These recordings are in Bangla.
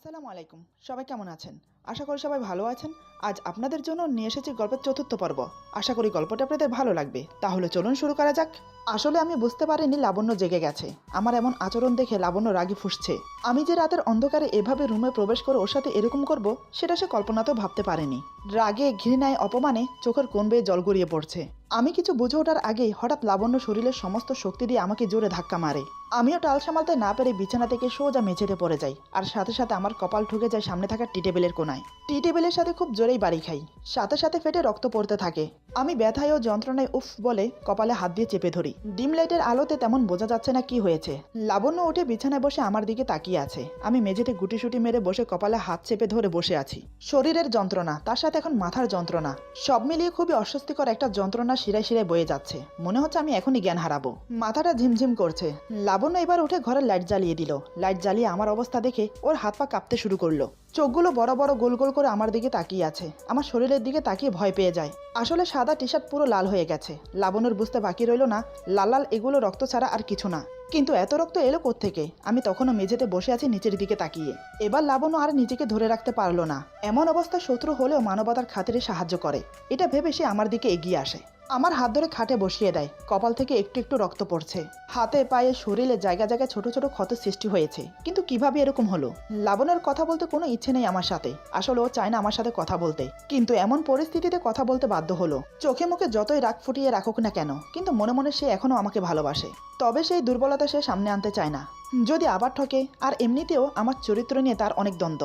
আসসালামু আলাইকুম। সবাই কেমন আছেন? আশা করি সবাই ভালো আছেন। আজ আপনাদের জন্য নিয়ে এসেছি গল্পের চতুর্থ পর্ব। আশা করি গল্পটা আপনাদের ভালো লাগবে। তাহলে চলুন শুরু করা যাক। আসলে আমি বুঝতে পারিনি লাবণ্য জেগে গেছে। আমার এমন আচরণ দেখে লাবণ্য রাগী ফুঁসছে। আমি যে রাতের অন্ধকারে এভাবে রুমে প্রবেশ করে ওর সাথে এরকম করব সেটা সে কল্পনাতেও ভাবতে পারেনি। রাগে, ঘৃণায়, অপমানে চোখের কোণ বেয়ে জল গড়িয়ে পড়ছে। আমি কিছু বুঝে ওঠার আগেই হঠাৎ লাবণ্য শরীরের সমস্ত শক্তি দিয়ে আমাকে জোরে ধাক্কা মারে। আমিও টাল সামালতে না পেরে বিছানা থেকে সোজা মেঝেতে পড়ে যাই, আর সাথে সাথে আমার কপাল ঠুকে যায় সামনে থাকা টি টেবিলের কোনায়। টি টেবিলের সাথে খুব জোরেই বাড়ি খাই, সাথে সাথে ফেটে রক্ত পড়তে থাকে। আমি ব্যথায় ও যন্ত্রণায় উফ বলে কপালে হাত দিয়ে চেপে ধরি। ডিম লাইটের আলোতে তেমন বোঝা যাচ্ছে না কি হয়েছে। লাবণ্য উঠে বিছানায় বসে আমার দিকে তাকিয়ে আছে। আমি মেঝেতে গুটিসুটি মেরে বসে কপালে হাত চেপে ধরে বসে আছি। শরীরের যন্ত্রণা, তার সাথে এখন মাথার যন্ত্রণা, সব মিলিয়ে খুবই অস্বস্তিকর একটা যন্ত্রণা শিরায় শিরায় বয়ে যাচ্ছে। মনে হচ্ছে আমি এখনই জ্ঞান হারাবো। মাথাটা ঝিমঝিম করছে। লাবণ্য এবার উঠে ঘরের লাইট জ্বালিয়ে দিল। লাইট জ্বালিয়ে আমার অবস্থা দেখে ওর হাত পা কাঁপতে শুরু করলো। চোখগুলো বড় বড় গোল গোল করে আমার দিকে তাকিয়ে আছে। আমার শরীরের দিকে তাকিয়ে ভয় পেয়ে যায়। আসলে সাদা টি শার্ট পুরো লাল হয়ে গেছে। লাবণ্যর বুঝতে বাকি রইল না লাল লাল এগুলো রক্ত ছাড়া আর কিছু না। কিন্তু এত রক্ত এলো কোত্থেকে? আমি তখনও মেঝেতে বসে আছি নিচের দিকে তাকিয়ে। এবার লাবণ্য আর নিজেকে ধরে রাখতে পারলো না। এমন অবস্থা শত্রু হলেও মানবতার খাতিরে সাহায্য করে, এটা ভেবে সে আমার দিকে এগিয়ে আসে। আমার হাত ধরে খাটে বসিয়ে দেয়। কপাল থেকে একটু একটু রক্ত পড়ছে। হাতে, পায়ে, শরীরে জায়গায় জায়গায় ছোট ছোট ক্ষত সৃষ্টি হয়েছে। কিন্তু কিভাবে এরকম হলো? লাবণ্যের কথা বলতে কোনো ইচ্ছে নেই আমার সাথে। আসলে ও চায় না আমার সাথে কথা বলতে, কিন্তু এমন পরিস্থিতিতে কথা বলতে বাধ্য হলো। চোখে মুখে যতই রাগ ফুটিয়ে রাখুক না কেন, কিন্তু মনে মনে সে এখনো আমাকে ভালোবাসে। তবে সেই দুর্বলতা সে সামনে আনতে চায় না। যদি আবার ঠকে, আর এমনিতেও আমার চরিত্র নিয়ে তার অনেক দ্বন্দ্ব।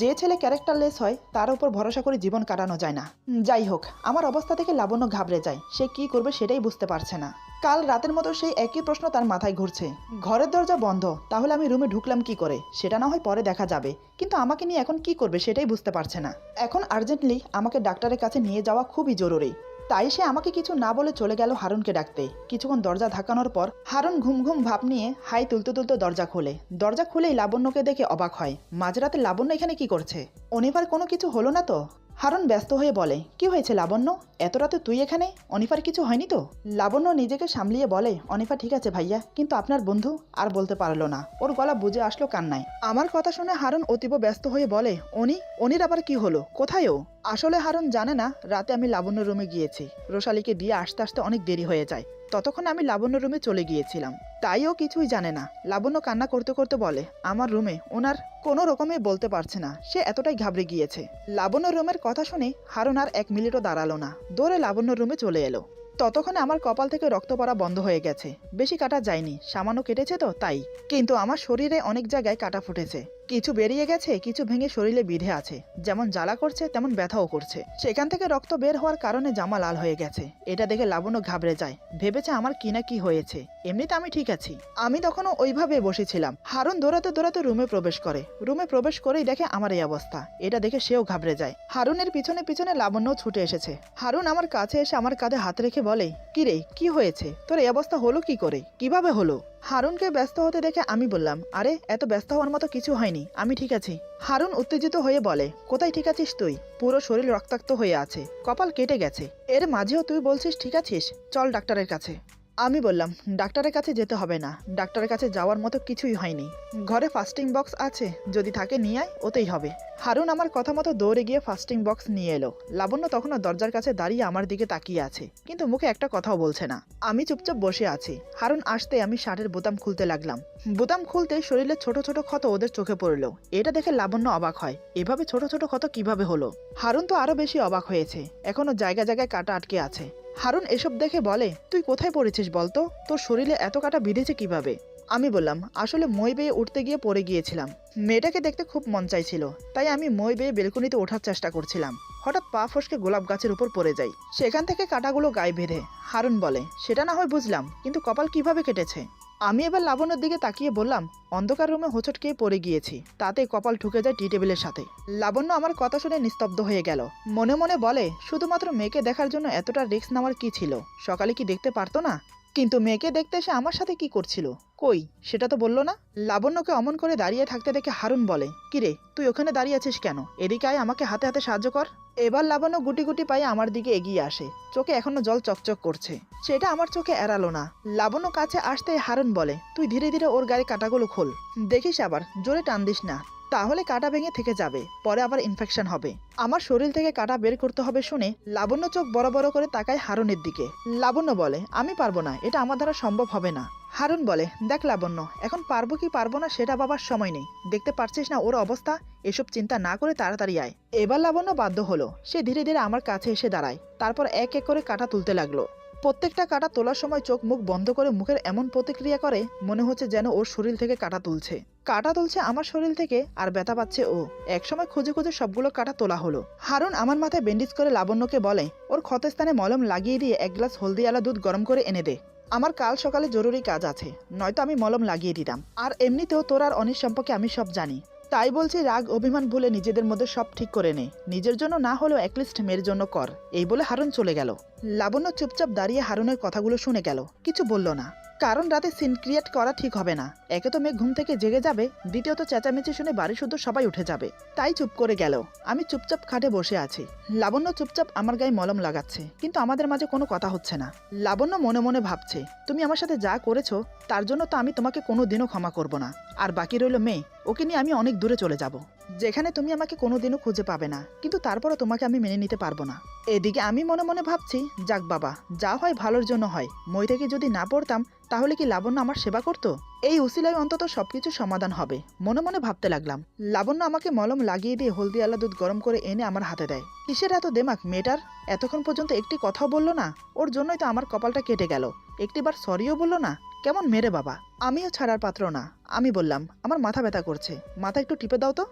যে ছেলে ক্যারেক্টারলেস হয় তার উপর ভরসা করে জীবন কাটানো যায় না। যাই হোক, আমার অবস্থা থেকে লাবণ্য ঘাবড়ে যায়। সে কি করবে সেটাই বুঝতে পারছে না। কাল রাতের মতো সেই একই প্রশ্ন তার মাথায় ঘুরছে। ঘরের দরজা বন্ধ, তাহলে আমি রুমে ঢুকলাম কি করে? সেটা না হয় পরে দেখা যাবে, কিন্তু আমাকে নিয়ে এখন কি করবে সেটাই বুঝতে পারছে না। এখন আর্জেন্টলি আমাকে ডাক্তারের কাছে নিয়ে যাওয়া খুবই জরুরি। তাই সে আমাকে কিছু না বলে চলে গেল হারুনকে ডাকতে। কিছুক্ষণ দরজা ধাক্কানোর পর হারুন ঘুম ঘুম ভাব নিয়ে হাই তুলতে তুলতে দরজা খোলে। দরজা খুলেই লাবণ্যকে দেখে অবাক হয়। মাঝরাতে লাবণ্য এখানে কি করছে? অনিফার কোনো কিছু হলো না তো? হারুন ব্যস্ত হয়ে বলে, কি হয়েছে লাবণ্য? এত রাতে তুই এখানে? অনিফার কিছু হয়নি তো? লাবণ্য নিজেকে সামলিয়ে বলে, অনিফা ঠিক আছে ভাইয়া, কিন্তু আপনার বন্ধু। আর বলতে পারলো না, ওর গলা বুঝে আসলো কান্নায়। আমার কথা শুনে হারুন অতীব ব্যস্ত হয়ে বলে, অনির আবার কি হলো? কোথায় ও? আসলে হারুন জানে না রাতে আমি লাবণ্য রুমে গিয়েছি। রোশালীকে দিয়ে আসতে আসতে অনেক দেরি হয়ে যায়। ততক্ষণ আমি লাবণ্য রুমে চলে গিয়েছিলাম। তাই ও কিছুই জানে না। লাবণ্য কান্না করতে করতে বলে, আমার রুমে ওনার কোনো রকমে বলতে পারছে না, সে এতটাই ঘাবড়ে গিয়েছে। লাবণ্য রুমের কথা শুনে হারুন আর এক মিনিটও দাঁড়ালো না, দৌড়ে লাবণ্য রুমে চলে এলো। ততক্ষণে আমার কপাল থেকে রক্ত পড়া বন্ধ হয়ে গেছে। বেশি কাটা যায়নি, সামান্য কেটেছে তো তাই। কিন্তু আমার শরীরে অনেক জায়গায় কাটা ফুটেছে। কিছু বেরিয়ে গেছে, কিছু ভেঙে শরীরে বিঁধে আছে। যেমন জ্বালা করছে তেমন ব্যথাও করছে। সেখান থেকে রক্ত বের হওয়ার কারণে জামা লাল হয়ে গেছে। এটা দেখে লাবণ্য ঘাবড়ে যায়, ভেবেছে আমার কি না কি হয়েছে। এমনিতে আমি ঠিক আছি। আমি তখনও ওইভাবে বসেছিলাম। হারুন দৌড়াতে দৌড়াতে রুমে প্রবেশ করে। রুমে প্রবেশ করেই দেখে আমার এই অবস্থা। এটা দেখে সেও ঘাবড়ে যায়। হারুনের পিছনে পিছনে লাবণ্যও ছুটে এসেছে। হারুন আমার কাছে এসে আমার কাঁধে হাত রেখে বলে, কি রে, কি হয়েছে তোর? এই অবস্থা হলো কি করে? কিভাবে হলো? হারুনকে ব্যস্ত হতে দেখে আমি বললাম, আরে এত ব্যস্ত হওয়ার মতো কিছু হয়নি, আমি ঠিক আছি। হারুন উত্তেজিত হয়ে বলে, কোথায় ঠিক আছিস তুই? পুরো শরীর রক্তাক্ত হয়ে আছে, কপাল কেটে গেছে। এর মাঝেও তুই বলছিস ঠিক আছিস? চল ডাক্তারের কাছে। আমি বললাম, ডাক্তারের কাছে যেতে হবে না, ডাক্তারের কাছে যাওয়ার মতো কিছুই হয়নি। ঘরে ফাস্টিং বক্স আছে, যদি থাকে নিয়ে আয়, ওতেই হবে। হারুন আমার কথা মতো দৌড়ে গিয়ে ফাস্টিং বক্স নিয়ে এলো। লাবণ্য তখনও দরজার কাছে দাঁড়িয়ে আমার দিকে তাকিয়ে আছে, কিন্তু মুখে একটা কথাও বলছে না। আমি চুপচাপ বসে আছি। হারুন আসতে আমি শার্টের বোতাম খুলতে লাগলাম। বোতাম খুলতে শরীরে ছোট ছোট ক্ষত ওদের চোখে পড়লো। এটা দেখে লাবণ্য অবাক হয়, এভাবে ছোট ছোট ক্ষত কিভাবে হলো? হারুন তো আরো বেশি অবাক হয়েছে, এখনো জায়গায় জায়গায় কাটা আটকে আছে। হারুন এসব দেখে বলে, তুই কোথায় পড়েছিস বলতো? তোর শরীরে এত কাটা বিঁধেছে কিভাবে? আমি বললাম, আসলে মই বেয়ে উঠতে গিয়ে পড়ে গিয়েছিলাম। মেয়েটাকে দেখতে খুব মন চাইছিল, তাই আমি মই বেয়ে বেলকনিতে ওঠার চেষ্টা করছিলাম। হঠাৎ পা ফসকে গোলাপ গাছের উপর পড়ে যাই, সেখান থেকে কাটাগুলো গায়ে বেঁধে। হারুন বলে, সেটা না হয় বুঝলাম, কিন্তু কপাল কিভাবে কেটেছে? আমি এবার লাবণ্যর দিকে তাকিয়ে বললাম, অন্ধকার রুমে হোঁচট খেয়ে পড়ে গিয়েছি, তাতে কপাল ঠুকে যায় টি টেবিলের সাথে। লাবণ্য আমার কথা শুনে নিস্তব্ধ হয়ে গেল। মনে মনে বলে, শুধুমাত্র মেয়েকে দেখার জন্য এতটা রিস্ক নেওয়ার কি ছিল? সকালে কি দেখতে পারতো না? কিন্তু মেয়েকে দেখতে এসে আমার সাথে কি করছিল? কই, সেটা তো বললো না। লাবণ্যকে অমন করে দাঁড়িয়ে থাকতে দেখে হারুন বলে, কিরে তুই ওখানে দাঁড়িয়ে আছিস কেন? এদিকে আয়, আমাকে হাতে হাতে সাহায্য কর। এবার লাবণ্য গুটি গুটি পায়ে আমার দিকে এগিয়ে আসে। চোখে এখনো জল চকচক করছে, সেটা আমার চোখে এড়ালো না। লাবণ্য কাছে আসতে হারুন বলে, তুই ধীরে ধীরে ওর গায়ে কাটাগুলো খোল, দেখিস আবার জোরে টান দিস না। তাহলে কাটা ভেঙে থেকে যাবে, পরে আবার ইনফেকশন হবে। আমার শরীর থেকে কাটা বের করতে হবে শুনে লাবণ্য চোখ বড় বড় করে তাকায় হারুনের দিকে। লাবণ্য বলে, আমি পারবো না, এটা আমার দ্বারা সম্ভব হবে না। হারুন বলে, দেখ লাবণ্য, এখন পারবো কি পারবো না সেটা ভাবার সময় নেই, দেখতে পারছিস না ওর অবস্থা, এসব চিন্তা না করে তাড়াতাড়ি আয়। এবার লাবণ্য বাধ্য হলো, সে ধীরে ধীরে আমার কাছে এসে দাঁড়ায়, তারপর এক এক করে কাটা তুলতে লাগলো। প্রত্যেকটা কাটা তোলার সময় চোখ মুখ বন্ধ করে মুখের এমন প্রতিক্রিয়া করে মনে হচ্ছে যেন ওর শরীর থেকে কাটা তুলছে। কাটা তুলছে আমার শরীর থেকে আর ব্যথা পাচ্ছে ও। একসময় খুঁজে খুঁজে সবগুলো কাটা তোলা হলো। হারুন আমার মাথায় ব্যান্ডেজ করে লাবণ্যকে বলে, ওর ক্ষতস্থানে মলম লাগিয়ে দিয়ে এক গ্লাস হলদিওয়ালা দুধ গরম করে এনে দে, আমার কাল সকালে জরুরি কাজ আছে, নয়তো আমি মলম লাগিয়ে দিতাম। আর এমনিতেও তোর আর অনির সম্পর্কে আমি সব জানি, তাই বলছি রাগ অভিমান ভুলে নিজেদের মধ্যে সব ঠিক করে নে, নিজের জন্য না হলেও অ্যাটলিস্ট মেয়ের জন্য কর। এই বলে হারুন চলে গেল। লাবণ্য চুপচাপ দাঁড়িয়ে হারুনের কথাগুলো শুনে গেল, কিছু বলল না, কারণ রাতে সিন ক্রিয়েট করা ঠিক হবে না। একে তো মেয়ে ঘুম থেকে জেগে যাবে, দ্বিতীয়ত চেঁচামেচি শুনে বাড়ি শুদ্ধ সবাই উঠে যাবে, তাই চুপ করে গেল। আমি চুপচাপ খাটে বসে আছি, লাবণ্য চুপচাপ আমার গায়ে মলম লাগাচ্ছে, কিন্তু আমাদের মাঝে কোনো কথা হচ্ছে না। লাবণ্য মনে মনে ভাবছে, তুমি আমার সাথে যা করেছো তার জন্য তো আমি তোমাকে কোনোদিনও ক্ষমা করব না। আর বাকি রইল মেয়ে, ওকে নিয়ে আমি অনেক দূরে চলে যাব, যেখানে তুমি আমাকে কোনোদিনও খুঁজে পাবে না, কিন্তু তারপরও তোমাকে আমি মেনে নিতে পারবো না। এদিকে আমি মনে মনে ভাবছি, যাক বাবা, যা হয় ভালোর জন্য হয়, মই থেকে যদি না পড়তাম তাহলে কি লাবণ্য আমার সেবা করতো? এই উসিলায় অন্তত সবকিছু সমাধান হবে, মনে মনে ভাবতে লাগলাম। লাবণ্য আমাকে মলম লাগিয়ে দিয়ে হলদিওয়ালা দুধ গরম করে এনে আমার হাতে দেয়। কিসের এত দেমাক মেয়েটার, এতক্ষণ পর্যন্ত একটি কথাও বললো না, ওর জন্যই তো আমার কপালটা কেটে গেল। একটিবার সরিও বললো না, কেমন মেরে বাবা। আমিও ছাড়ার পাত্র না। আমি বললাম, আমার মাথা ব্যথা করছে, মাথা একটু টিপে দাও তো।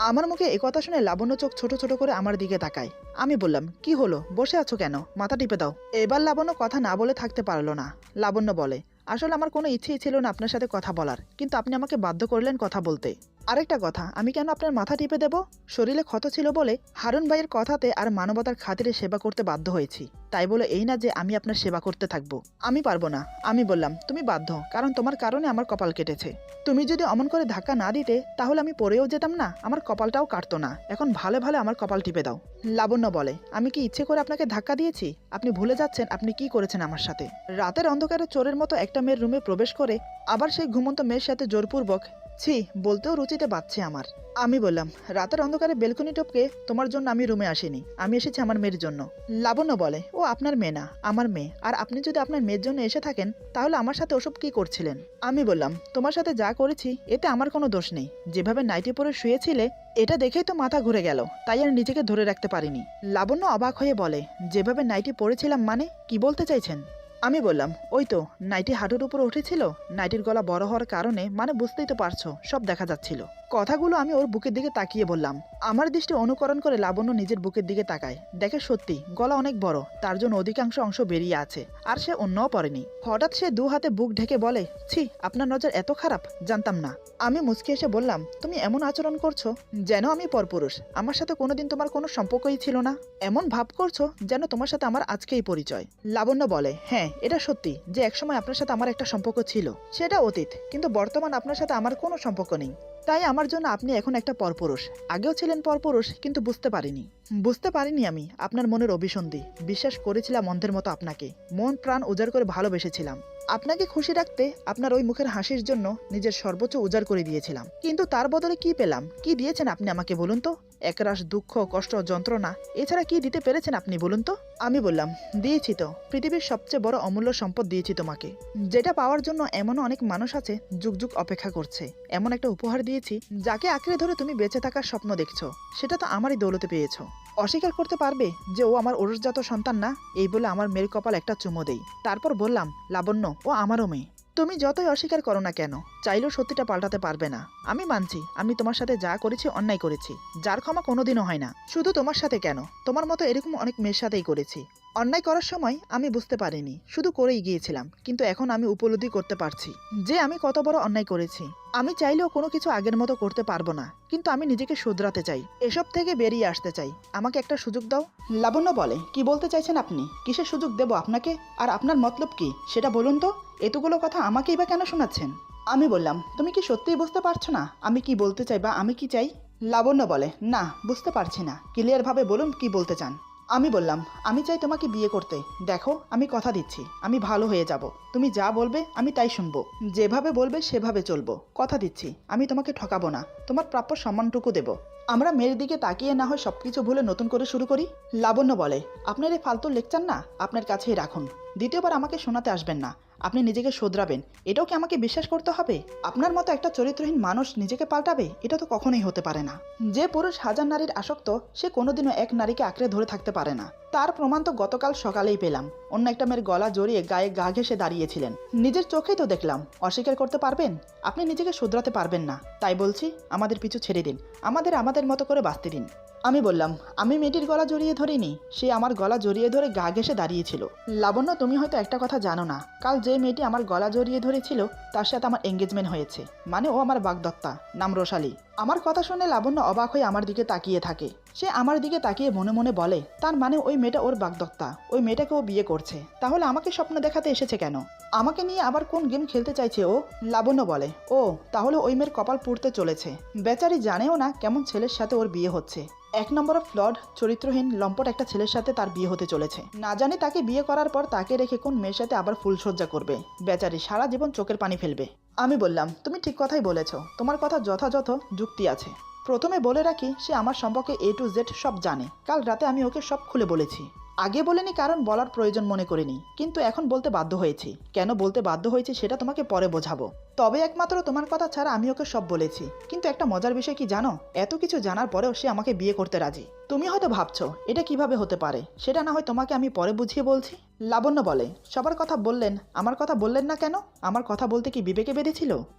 আমার মুখে একথা শুনে লাবণ্য চোখ ছোট ছোট করে আমার দিকে তাকায়। আমি বললাম, কি হলো, বসে আছো কেন, মাথা টিপে দাও। এবার লাবণ্য কথা না বলে থাকতে পারলো না। লাবণ্য বলে, আসলে আমার কোনো ইচ্ছেই ছিল না আপনার সাথে কথা বলার, কিন্তু আপনি আমাকে বাধ্য করলেন কথা বলতে। আরেকটা কথা, আমি কেন আপনার মাথা টিপে দেব? শরীরে ক্ষত ছিল বলে হারুন ভাইয়ের কথাতে আর মানবতার খাতিরে সেবা করতে বাধ্য হয়েছি, তাই বলে এই না যে আমি আপনার সেবা করতে থাকবো। আমি পারবো না। আমি বললাম, তুমি বাধ্য, কারণ তোমার কারণে আমার কপাল কেটেছে। তুমি যদি অমন করে ধাক্কা না দিতে তাহলে আমি পড়েও যেতাম না, আমার কপালটাও কাটতো না। এখন ভালো ভালো আমার কপাল টিপে দাও। লাবণ্য বলে, আমি কি ইচ্ছে করে আপনাকে ধাক্কা দিয়েছি? আপনি ভুলে যাচ্ছেন আপনি কি করেছেন আমার সাথে। রাতের অন্ধকারে চোরের মতো একটা মেয়ের রুমে প্রবেশ করে আবার সেই ঘুমন্ত মেয়ের সাথে জোরপূর্বক, ছি, বলতেও রুচিতে বাচ্ছে আমার। আমি বললাম, রাতের অন্ধকারে বেলকনি টপকে তোমার জন্য আমি রুমে আসিনি, আমি এসেছি আমার মেয়ের জন্য। লাবণ্য বলে, ও আপনার মেয়ে না, আমার মেয়ে, আর আপনি যদি আপনার মেয়ের জন্য এসে থাকেন তাহলে আমার সাথে ওসব কি করছিলেন? আমি বললাম, তোমার সাথে যা করেছি এতে আমার কোনো দোষ নেই, যেভাবে নাইটি পরে শুয়েছিলে এটা দেখেই তো মাথা ঘুরে গেল, তাই আর নিজেকে ধরে রাখতে পারিনি। লাবণ্য অবাক হয়ে বলে, যেভাবে নাইটি পরেছিলাম মানে কি বলতে চাইছেন? আমি বললাম, ওই তো নাইটি হাঁটুর উপর উঠেছিল, নাইটির গলা বড় হওয়ার কারণে, মানে বুঝতেই তো পারছো, সব দেখা যাচ্ছিল। কথাগুলো আমি ওর বুকের দিকে তাকিয়ে বললাম। আমার দৃষ্টি অনুকরণ করে লাবণ্য নিজের বুকের দিকে তাকায়, দেখে সত্যি গলা অনেক বড়, তার জন্য অধিকাংশ অংশ বেরিয়ে আছে, আর সে অন্যও পরেনি। হঠাৎ সে দু হাতে বুক ঢেকে বলে, ছি, আপনার নজর এত খারাপ, জানতাম না। আমি মুচকি এসে বললাম, তুমি এমন আচরণ করছো যেন আমি পরপুরুষ, আমার সাথে কোনোদিন তোমার কোনো সম্পর্কই ছিল না, এমন ভাব করছো যেন তোমার সাথে আমার আজকেই পরিচয়। লাবণ্য বলে, হ্যাঁ এটা সত্যি যে একসময় আপনার সাথে আমার একটা সম্পর্ক ছিল, সেটা অতীত, কিন্তু বর্তমান আপনার সাথে আমার কোনো সম্পর্ক নেই, তাই আমার জন্য আপনি এখন একটা পরপুরুষ। আগেও ছিলেন পরপুরুষ, কিন্তু বুঝতে পারিনি আমি আপনার মনের অভিসন্ধি। বিশ্বাস করেছিলাম অন্ধের মতো আপনাকে, মন প্রাণ উজাড় করে ভালোবেসেছিলাম। আপনাকে খুশি রাখতে আপনার ওই মুখের হাসির জন্য নিজের সর্বোচ্চ উজাড় করে দিয়েছিলাম, কিন্তু তার বদলে কি পেলাম? কি দিয়েছেন আপনি আমাকে বলুন তো? একরাশ দুঃখ, কষ্ট, যন্ত্রণা, এছাড়া কি দিতে পেরেছেন আপনি বলুন তো? আমি বললাম, দিয়েছি তো, পৃথিবীর সবচেয়ে বড় অমূল্য সম্পদ দিয়েছি তোমাকে, যেটা পাওয়ার জন্য এমনও অনেক মানুষ আছে যুগ যুগ অপেক্ষা করছে। এমন একটা উপহার দিয়েছি যাকে আঁকড়ে ধরে তুমি বেঁচে থাকার স্বপ্ন দেখছো, সেটা তো আমারই দৌলতে পেয়েছো। অস্বীকার করতে পারবে যে ও আমার ওরসজাত সন্তান না? এই বলে আমার মেয়ের কপাল একটা চুমো দেই, তারপর বললাম, লাবণ্য, ও আমারও মেয়ে। তুমি যতই অস্বীকার করো না কেন, চাইলেও সত্যিটা পাল্টাতে পারবে না। আমি মানছি আমি তোমার সাথে যা করেছি অন্যায় করেছি, যার ক্ষমা কোনোদিনও হয় না। শুধু তোমার সাথে কেন, তোমার মতো এরকম অনেক মেয়ের সাথেই করেছি। অন্যায় করার সময় আমি বুঝতে পারিনি, শুধু করেই গিয়েছিলাম, কিন্তু এখন আমি উপলব্ধি করতে পারছি যে আমি কত বড় অন্যায় করেছি। আমি চাইলেও কোনো কিছু আগের মতো করতে পারবো না, কিন্তু আমি নিজেকে শুধরাতে চাই, এসব থেকে বেরিয়ে আসতে চাই। আমাকে একটা সুযোগ দাও। লাবণ্য বলে, কি বলতে চাইছেন আপনি? কিসের সুযোগ দেব আপনাকে? আর আপনার মতলব কি সেটা বলুন তো? এতগুলো কথা আমাকেই বা কেন শোনাচ্ছেন? আমি বললাম, তুমি কি সত্যিই বুঝতে পারছো না আমি কি বলতে চাই বা আমি কি চাই? লাবণ্য বলে, না, বুঝতে পারছি না, ক্লিয়ারভাবে বলুন কি বলতে চান। আমি বললাম, আমি চাই তোমাকে বিয়ে করতে। দেখো, আমি কথা দিচ্ছি, আমি ভালো হয়ে যাব। তুমি যা বলবে আমি তাই শুনবো, যেভাবে বলবে সেভাবে চলবো। কথা দিচ্ছি, আমি তোমাকে ঠকাবো না, তোমার প্রাপ্য সম্মানটুকু দেব। আমরা মেয়ের দিকে তাকিয়ে না হয় সবকিছু ভুলে নতুন করে শুরু করি। লাবণ্য বলে, আপনার এই ফালতু লেকচার না আপনার কাছেই রাখুন। দ্বিতীয়বার আমাকে শোনাতে আসবেন না। আপনি নিজেকে শোধরাবেন, এটাও কি আমাকে বিশ্বাস করতে হবে? আপনার মতো একটা চরিত্রহীন মানুষ নিজেকে পাল্টাবে, এটা তো কখনোই হতে পারে না। যে পুরুষ হাজার নারীর আসক্ত, সে কোনোদিনও এক নারীকে আঁকড়ে ধরে থাকতে পারে না। তার প্রমাণ তো গতকাল সকালেই পেলাম। অন্য একটা মেয়ের গলা জড়িয়ে গায়ে গা ঘেঁষে দাঁড়িয়েছিলেন। নিজের চোখেই তো দেখলাম। অস্বীকার করতে পারবেন? আপনি নিজেকে শুধরাতে পারবেন না। তাই বলছি, আমাদের পিছু ছেড়ে দিন, আমাদের মতো করে বাঁচতে দিন। আমি বললাম, আমি মেয়েটির গলা জড়িয়ে ধরিনি, সে আমার গলা জড়িয়ে ধরে গা ঘেঁষে দাঁড়িয়েছিল। লাবণ্য, তুমি হয়তো একটা কথা জানো না, কাল যে মেয়েটি আমার গলা জড়িয়ে ধরেছিল তার সাথে আমার এঙ্গেজমেন্ট হয়েছে। মানে ও আমার বাগদত্তা, নাম রোশালি। আমার কথা শুনে লাবণ্য অবাক হয়ে আমার দিকে তাকিয়ে থাকে। সে আমার দিকে তাকিয়ে মনে মনে বলে, তার মানে ওই মেয়েটা ওর বাগদত্তা, ওই মেয়েটাকে ও বিয়ে করছে। তাহলে আমাকে স্বপ্ন দেখাতে এসেছে কেন? আমাকে নিয়ে আবার কোন গেম খেলতে চাইছে ও? লাবণ্য বলে, ও তাহলে ওই মেয়ের কপাল পুড়তে চলেছে। বেচারি জানেও না কেমন ছেলের সাথে ওর বিয়ে হচ্ছে। এক নম্বর ফ্লড, চরিত্রহীন, লম্পট একটা ছেলের সাথে তার বিয়ে হতে চলেছে। না জানি তাকে বিয়ে করার পর তাকে রেখে কোন মেয়ের সাথে আবার ফুলসজ্জা করবে। বেচারি সারা জীবন চোখের পানি ফেলবে। আমি বললাম, তুমি ঠিক কথাই বলেছ, তোমার কথা যথাযথ যুক্তি আছে। প্রথমে বলে রাখি, সে আমার সম্পর্কে A to Z সব জানে। কাল রাতে আমি ওকে সব খুলে বলেছি। আগে বলিনি কারণ বলার প্রয়োজন মনে করিনি, কিন্তু এখন বলতে বাধ্য হয়েছি। কেন বলতে বাধ্য হয়েছি সেটা তোমাকে পরে বোঝাবো। তবে একমাত্র তোমার কথা ছাড়া আমি ওকে সব বলেছি। কিন্তু একটা মজার বিষয় কি জানো? এত কিছু জানার পরেও সে আমাকে বিয়ে করতে রাজি। তুমি হয়তো ভাবছো এটা কিভাবে হতে পারে, সেটা না হয় তোমাকে আমি পরে বুঝিয়ে বলছি। লাবণ্য বলে, সবার কথা বললেন, আমার কথা বললেন না কেন? আমার কথা বলতে কি বিবেকে বেঁধেছিল?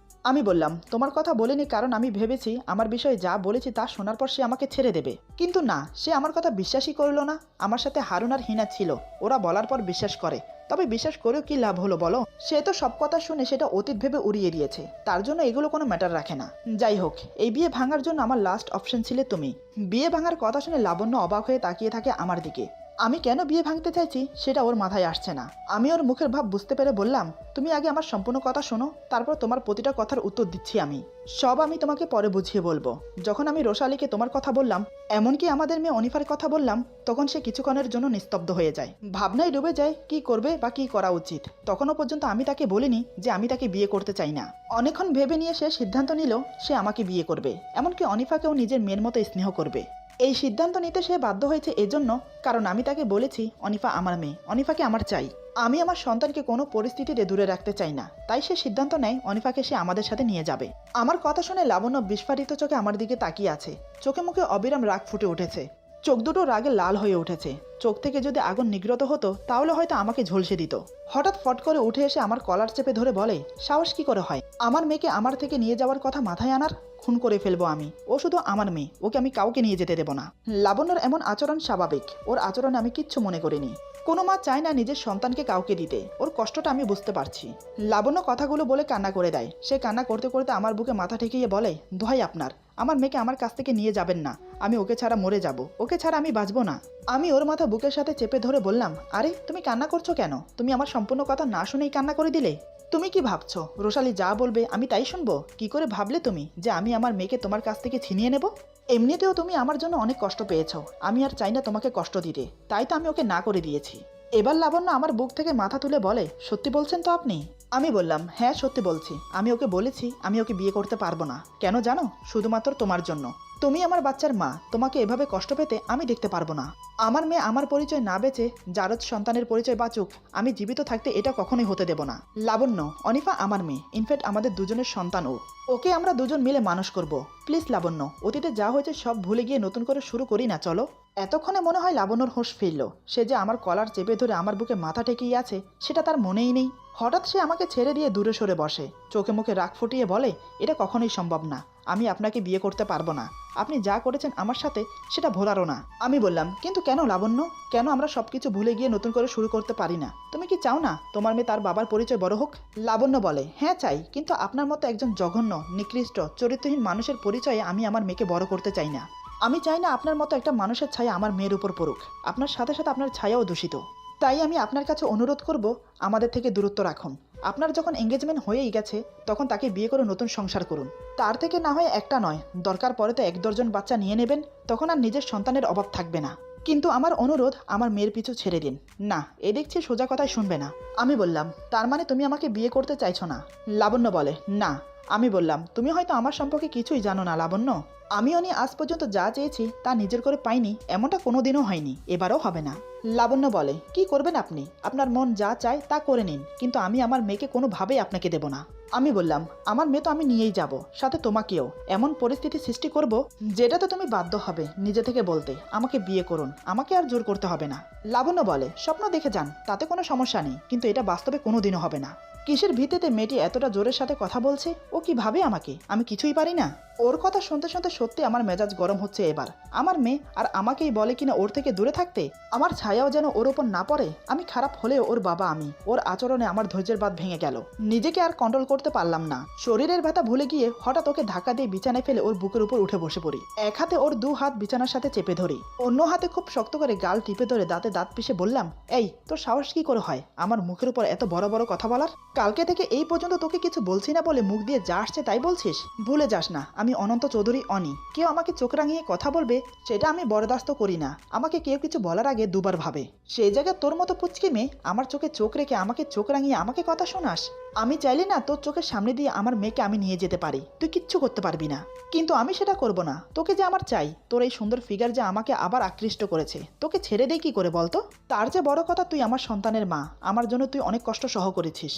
আমি বললাম, তোমার কথা বলিনি কারণ আমি ভেবেছি আমার বিষয়ে যা বলেছি তা শোনার পর সে আমাকে ছেড়ে দেবে। কিন্তু না, সে আমার কথা বিশ্বাসই করলো না। আমার সাথে হারুন আর হিনা ছিল, ওরা বলার পর বিশ্বাস করে। তবে বিশ্বাস করেও কি লাভ হলো বলো? সে তো সব কথা শুনে সেটা অতীত ভেবে উড়িয়ে দিয়েছে। তার জন্য এগুলো কোনো ম্যাটার রাখে না। যাই হোক, এই বিয়ে ভাঙার জন্য আমার লাস্ট অপশন ছিলে তুমি। বিয়ে ভাঙার কথা শুনে লাবণ্য অবাক হয়ে তাকিয়ে থাকে আমার দিকে। আমি কেন বিয়ে ভাঙতে চাইছি সেটা ওর মাথায় আসছে না। আমি ওর মুখের ভাব বুঝতে পেরে বললাম, তুমি আগে আমার সম্পূর্ণ কথা শোনো, তারপর তোমার প্রতিটা কথার উত্তর দিচ্ছি আমি। সব আমি তোমাকে পরে বুঝিয়ে বলবো। যখন আমি রোশালীকে তোমার কথা বললাম, এমনকি আমাদের মেয়ে অনিফার কথা বললাম, তখন সে কিছুক্ষণের জন্য নিস্তব্ধ হয়ে যায়, ভাবনায় ডুবে যায় কি করবে বা কি করা উচিত। তখনও পর্যন্ত আমি তাকে বলিনি যে আমি তাকে বিয়ে করতে চাই না। অনেকক্ষণ ভেবে নিয়ে সে সিদ্ধান্ত নিল সে আমাকে বিয়ে করবে, এমনকি অনিফাকেও নিজের মেয়ের মতো স্নেহ করবে। এই সিদ্ধান্ত নিতে সে বাধ্য হয়েছে এজন্য কারণ আমি তাকে বলেছি অনিফা আমার মেয়ে, অনিফাকে আমার চাই। আমি আমার সন্তানকে কোনো পরিস্থিতিতে দূরে রাখতে চাই না। তাই সে সিদ্ধান্ত নেয় অনিফাকে সে আমাদের সাথে নিয়ে যাবে। আমার কথা শুনে লাবণ্য বিস্ফারিত চোখে আমার দিকে তাকিয়ে আছে। চোখে মুখে অবিরাম রাগ ফুটে উঠেছে। চোখ দুটো রাগে লাল হয়ে উঠেছে। চোখ থেকে যদি আগুন নিগ্রত হতো তাহলে হয়তো আমাকে ঝলসে দিত। হঠাৎ ফট করে উঠে এসে আমার কলার চেপে ধরে বলে, সাহস কি করে হয় আমার মেয়েকে আমার থেকে নিয়ে যাওয়ার কথা মাথায় আনার? খুন করে ফেলবো আমি। ও শুধু আমার মেয়ে, ওকে আমি কাউকে নিয়ে যেতে দেব না। লাবণ্যর এমন আচরণ স্বাভাবিক, ওর আচরণে আমি কিচ্ছু মনে করিনি। কোনো মা চায় না নিজের সন্তানকে কাউকে দিতে, ওর কষ্টটা আমি বুঝতে পারছি। লাবণ্য কথাগুলো বলে কান্না করে দেয়। সে কান্না করতে করতে আমার বুকে মাথা ঠেকিয়ে বলে, দোহাই আপনার, আমার মেয়েকে আমার কাছ থেকে নিয়ে যাবেন না। আমি ওকে ছাড়া মরে যাব, ওকে ছাড়া আমি বাঁচবো না। আমি ওর মাথা বুকের সাথে চেপে ধরে বললাম, আরে তুমি কান্না করছো কেন? তুমি আমার সম্পূর্ণ কথা না শুনেই কান্না করে দিলে। তুমি কি ভাবছো রোশালী যা বলবে আমি তাই শুনবো? কি করে ভাবলে তুমি যে আমি আমার মেয়েকে তোমার কাছ থেকে ছিনিয়ে নেব? এমনিতেও তুমি আমার জন্য অনেক কষ্ট পেয়েছো, আমি আর চাই না তোমাকে কষ্ট দিতে। তাই তো আমি ওকে না করে দিয়েছি। এবার লাবণ্য আমার বুক থেকে মাথা তুলে বলে, সত্যি বলছেন তো আপনি? আমি বললাম, হ্যাঁ সত্যি বলছি। আমি ওকে বলেছি আমি ওকে বিয়ে করতে পারবো না। কেন জানো? শুধুমাত্র তোমার জন্য। তুমি আমার বাচ্চার মা, তোমাকে এভাবে কষ্ট পেতে আমি দেখতে পারবো না। আমার মেয়ে আমার পরিচয় না বেচে জারদ সন্তানের পরিচয় বাঁচুক, আমি জীবিত থাকতে এটা কখনোই হতে দেব না। লাবণ্য, অনিফা আমার মেয়ে, ইনফ্যাক্ট আমাদের দুজনের সন্তান ও। ওকে আমরা দুজন মিলে মানুষ করব। প্লিজ লাবণ্য, অতীতে যা হয়েছে সব ভুলে গিয়ে নতুন করে শুরু করি না, চলো। এতক্ষণে মনে হয় লাবণ্যর হোঁশ ফিরল। সে যে আমার কলার চেপে ধরে আমার বুকে মাথা ঠেকিয়ে আছে সেটা তার মনেই নেই। হঠাৎ সে আমাকে ছেড়ে দিয়ে দূরে সরে বসে, চোখে মুখে রাগ ফুটিয়ে বলে, এটা কখনোই সম্ভব না। আমি আপনাকে বিয়ে করতে পারবো না। আপনি যা করেছেন আমার সাথে সেটা ভোলারও না। আমি বললাম, কিন্তু কেন লাবণ্য? কেন আমরা সবকিছু ভুলে গিয়ে নতুন করে শুরু করতে পারি না? তুমি কি চাও না তোমার মেয়ে তার বাবার পরিচয় বড় হোক? লাবণ্য বলে, হ্যাঁ চাই, কিন্তু আপনার মতো একজন জঘন্য, নিকৃষ্ট, চরিত্রহীন মানুষের পরিচয়ে আমি আমার মেয়েকে বড় করতে চাই না। আমি চাই না আপনার মতো একটা মানুষের ছায়া আমার মেয়ের উপর পড়ুক। আপনার সাথে সাথে আপনার ছায়াও দূষিত। তাই আমি আপনার কাছে অনুরোধ করব, আমাদের থেকে দূরত্ব রাখুন। আপনার যখন এঙ্গেজমেন্ট হয়েই গেছে তখন তাকে বিয়ে করে নতুন সংসার করুন। তার থেকে না হয় একটা নয়, দরকার পড়ে তো 1 দর্জন বাচ্চা নিয়ে নেবেন, তখন আর নিজের সন্তানের অভাব থাকবে না। কিন্তু আমার অনুরোধ আমার মেয়ের পিছু ছেড়ে দিন। না, এ দেখছি সোজা কথাই শুনবে না। আমি বললাম, তার মানে তুমি আমাকে বিয়ে করতে চাইছো না? লাবণ্য বলে, না। আমি বললাম, তুমি হয়তো আমার সম্পর্কে কিছুই জানো না লাবণ্য। আমি আজ পর্যন্ত যা চেয়েছি তা নিজের করে পাইনি, এমনটা কোনোদিনও হয়নি, এবারও হবে না। লাবণ্য বলে, কি করবেন আপনি? আপনার মন যা চায় তা করে নিন, কিন্তু আমি আমার মেয়েকে কোনোভাবেই আপনাকে দেব না। আমি বললাম, আমার মেয়ে তো আমি নিয়েই যাব, সাথে তোমাকেও। এমন পরিস্থিতি সৃষ্টি করব যেটাতে তুমি বাধ্য হবে নিজে থেকে বলতে আমাকে বিয়ে করুন, আমাকে আর জোর করতে হবে না। লাবণ্য বলে, স্বপ্ন দেখে যান, তাতে কোনো সমস্যা নেই, কিন্তু এটা বাস্তবে কোনোদিনও হবে না। কিসের ভিত্তিতে মেয়েটি এতটা জোরের সাথে কথা বলছে? ও কি ভাবে আমাকে আমি কিছুই পারি না? ওর কথা শুনতে শুনতে সত্যি আমার মেজাজ গরম হচ্ছে এবার। আমার মেয়ে আর আমাকেই বলে কিনা ওর থেকে দূরে থাকতে, আমার ছায়াও যেন ওর ওপর না পড়ে। আমি খারাপ হলেও ওর বাবা আমি। ওর আচরণে আমার ধৈর্যের বাঁধ ভেঙে গেল, নিজেকে আর কন্ট্রোল করতে পারলাম না। শরীরের ব্যথা ভুলে গিয়ে হঠাৎ ওকে ধাক্কা দিয়ে বিছানায় ফেলে ওর বুকের উপর উঠে বসে পড়ি। এক হাতে ওর 2 হাত বিছানার সাথে চেপে ধরি, অন্য হাতে খুব শক্ত করে গাল টিপে ধরে দাঁতে দাঁত পিষে বললাম, এই তোর সাহস কি করে হয় আমার মুখের উপর এত বড় বড় কথা বলার? কালকে থেকে এই পর্যন্ত তোকে কিছু বলছি না বলে মুখ দিয়ে যা আসছে তাই বলছিস? ভুলে যাস না আমি অনন্ত চৌধুরী অনি। কেউ আমাকে চোখ রাঙিয়ে কথা বলবে সেটা আমি বরদাস্ত করি না। আমাকে কেউ কিছু বলার আগে দুবার ভাবে। সেই জায়গায় তোর মতো পুচকি মেয়ে আমার চোখে চোখ রেখে আমাকে চোখ রাঙিয়ে আমাকে কথা শোনাস? আমি চাইলে না তোর চোখের সামনে দিয়ে আমার মেয়েকে আমি নিয়ে যেতে পারি, তুই কিচ্ছু করতে পারবি না। কিন্তু আমি সেটা করব না। তোকে যে আমার চাই, তোর এই সুন্দর ফিগার যে আমাকে আবার আকৃষ্ট করেছে, তোকে ছেড়ে দেই কি করে বলতো? তার যে বড় কথা, তুই আমার সন্তানের মা, আমার জন্য তুই অনেক কষ্ট সহ করেছিস।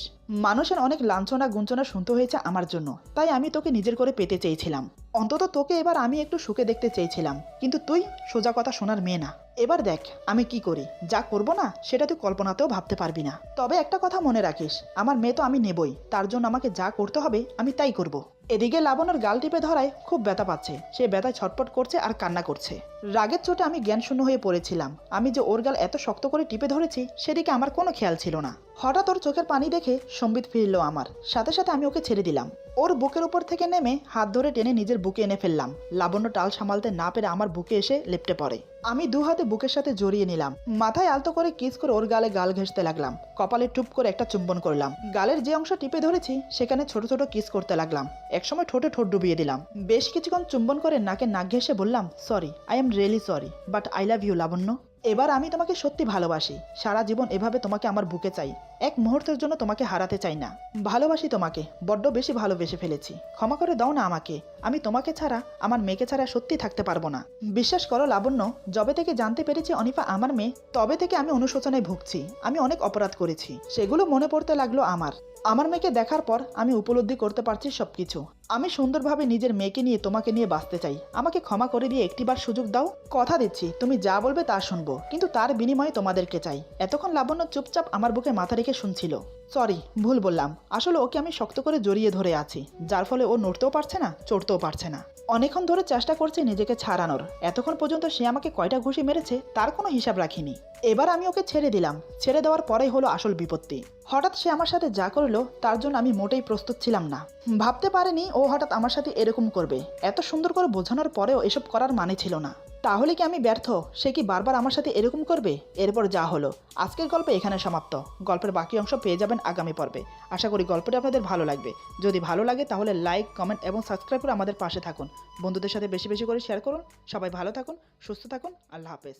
মানুষের অনেক লাঞ্ছনা গুঞ্চনা শুনতে হয়েছে আমার জন্য, তাই আমি তোকে নিজের করে পেতে চেয়েছিলাম। অন্তত তোকে এবার আমি একটু সুখে দেখতে চেয়েছিলাম, কিন্তু তুই সোজা কথা শোনার মেয়ে না। এবার দেখ আমি কি করি, যা করব না সেটা তুই কল্পনাতেও ভাবতে পারবি না। তবে একটা কথা মনে রাখিস, আমার মেয়ে তো আমি নেবই, তার জন্য আমাকে যা করতে হবে আমি তাই করব। এদিকে লাবণ্যর গাল টিপে ধরায় খুব ব্যথা পাচ্ছে, সে ব্যথায় ছটপট করছে আর কান্না করছে। রাগের চোটে আমি জ্ঞানশূন্য হয়ে পড়েছিলাম। আমি যে ওর গাল এত শক্ত করে টিপে ধরেছি সেদিকে আমার কোনো খেয়াল ছিল না। হঠাৎ ওর চোখের পানি দেখে সম্বিত ফিরল আমার, সাথে সাথে আমি ওকে ছেড়ে দিলাম। ওর বুকের উপর থেকে নেমে হাত ধরে টেনে নিজের বুকে এনে ফেললাম। লাবণ্য টাল সামালতে না পেরে আমার বুকে এসে লেপ্টে পড়ে। আমি 2 হাতে বুকের সাথে জড়িয়ে নিলাম, মাথায় আলতো করে কিস করে ওর গালে গাল ঘেঁষতে লাগলাম। কপালে টুপ করে একটা চুম্বন করলাম। গালের যে অংশ টিপে ধরেছি সেখানে ছোট ছোট কিস করতে লাগলাম। একসময় ঠোঁটে ঠোঁট ডুবিয়ে দিলাম। বেশ কিছুক্ষণ চুম্বন করে নাকে নাক ঘেঁষে বললাম, sorry, I am really sorry, but I love you Labanya. এবার আমি তোমাকে সত্যি ভালোবাসি, সারা জীবন এভাবে তোমাকে আমার বুকে চাই, এক মুহূর্তের জন্য তোমাকে হারাতে চাই না। ভালোবাসি তোমাকে, বড্ড বেশি ভালোবেসে ফেলেছি, ক্ষমা করে দাও না আমাকে। আমি তোমাকে ছাড়া, আমার মেয়েকে ছাড়া সত্যি থাকতে পারবো না। বিশ্বাস করো লাবণ্য, যবে থেকে জানতে পেরেছি অনিফা আমার মেয়ে, তবে থেকে আমি অনুশোচনায় ভুগছি। আমি অনেক অপরাধ করেছি, সেগুলো মনে পড়তে লাগলো আমার মেয়েকে দেখার পর আমি উপলব্ধি করতে পারছি সবকিছু। আমি সুন্দরভাবে নিজের মেয়েকে নিয়ে তোমাকে নিয়ে বাঁচতে চাই। আমাকে ক্ষমা করে দিয়ে একটিবার সুযোগ দাও। কথা দিচ্ছি তুমি যা বলবে তা শুনবো, কিন্তু তার বিনিময়ে তোমাদেরকে চাই। এতক্ষণ লাবণ্য চুপচাপ আমার বুকে মাথা রেখে শুনছিল। সরি, ভুল বললাম। আসলে ওকে আমি শক্ত করে জড়িয়ে ধরে আছি, যার ফলে ও নড়তেও পারছে না, চড়তেও পারছে না। অনেকক্ষণ ধরে চেষ্টা করছে নিজেকে ছাড়ানোর। এতক্ষণ পর্যন্ত সে আমাকে কয়টা ঘুষি মেরেছে তার কোনো হিসাব রাখিনি। এবার আমি ওকে ছেড়ে দিলাম। ছেড়ে দেওয়ার পরেই হলো আসল বিপত্তি। হঠাৎ সে আমার সাথে যা করলো তার জন্য আমি মোটেই প্রস্তুত ছিলাম না। ভাবতে পারিনি ও হঠাৎ আমার সাথে এরকম করবে। এত সুন্দর করে বোঝানোর পরেও এসব করার মানে ছিল না। তাহলে কি আমি ব্যর্থ? সে কি বারবার আমার সাথে এরকম করবে? এরপর যা হলো। আজকের গল্প এখানে সমাপ্ত। গল্পের বাকি অংশ পেয়ে যাবেন আগামী পর্বে। আশা করি গল্পটি আপনাদের ভালো লাগবে। যদি ভালো লাগে তাহলে লাইক, কমেন্ট এবং সাবস্ক্রাইব করে আমাদের পাশে থাকুন। বন্ধুদের সাথে বেশি বেশি করে শেয়ার করুন। সবাই ভালো থাকুন, সুস্থ থাকুন। আল্লাহ হাফেজ।